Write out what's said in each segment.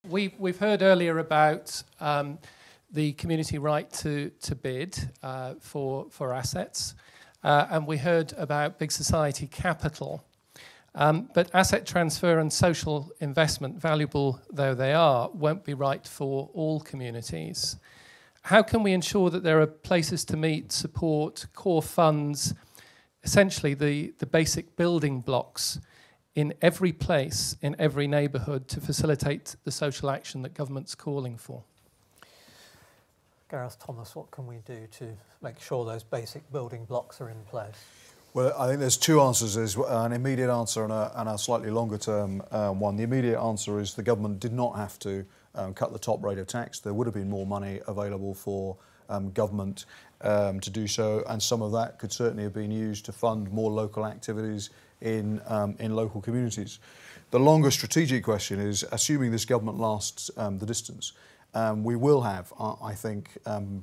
We've heard earlier about the community right to bid for assets, and we heard about big society capital. But asset transfer and social investment, valuable though they are, won't be right for all communities. How can we ensure that there are places to meet, support, core funds, essentially the basic building blocks in every place, in every neighbourhood, to facilitate the social action that government's calling for? Gareth Thomas, what can we do to make sure those basic building blocks are in place? Well, I think there's two answers. There's an immediate answer and a slightly longer term one. The immediate answer is the government did not have to cut the top rate of tax. There would have been more money available for government to do so, and some of that could certainly have been used to fund more local activities in local communities. The longer strategic question is, assuming this government lasts the distance, we will have, I think,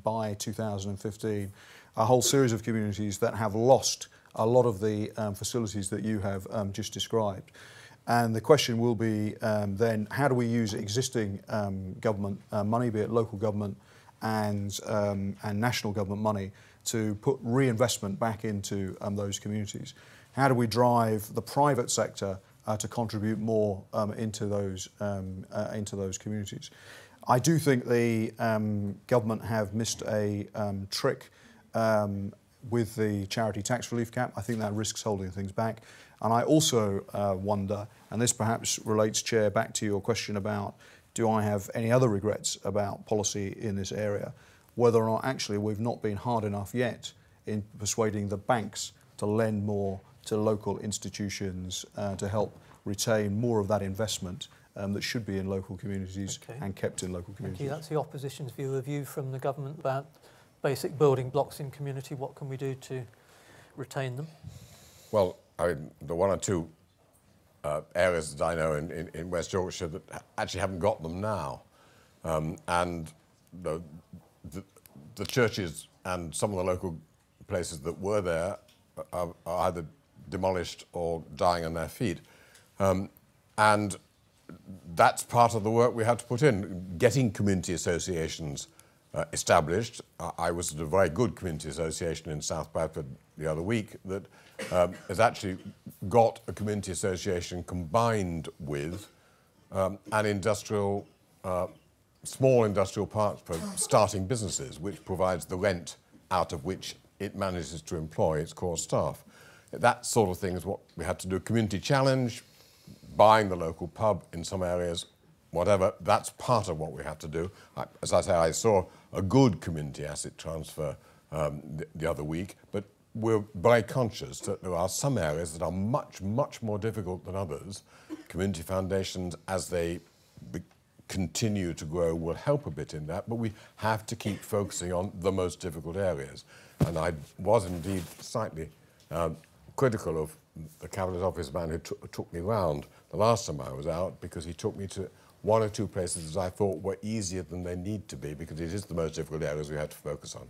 by 2015, a whole series of communities that have lost a lot of the facilities that you have just described. And the question will be then, how do we use existing government money, be it local government and national government money, to put reinvestment back into those communities? How do we drive the private sector to contribute more into those communities? I do think the government have missed a trick with the charity tax relief cap. I think that risks holding things back. And I also wonder, and this perhaps relates, Chair, back to your question about do I have any other regrets about policy in this area, whether or not actually we've not been hard enough yet in persuading the banks to lend more to local institutions to help retain more of that investment that should be in local communities and kept in local communities. Thank you. That's the opposition's view. A view from the government about basic building blocks in community. What can we do to retain them? Well, the one or two areas that I know in West Yorkshire that actually haven't got them now, and the churches and some of the local places that were there are either demolished or dying on their feet, and that's part of the work we have to put in, getting community associations established. I was at a very good community association in South Bradford the other week that has actually got a community association combined with an industrial, small industrial park for starting businesses, which provides the rent out of which it manages to employ its core staff. That sort of thing is what we had to do. Community challenge, buying the local pub in some areas, whatever, that's part of what we have to do. As I say, I saw a good community asset transfer the other week, but we're very conscious that there are some areas that are much, much more difficult than others. Community foundations, as they continue to grow, will help a bit in that, but we have to keep focusing on the most difficult areas. And I was indeed slightly critical of the Cabinet Office man who took me round the last time I was out, because he took me to one or two places that I thought were easier than they need to be, because it is the most difficult areas we have to focus on.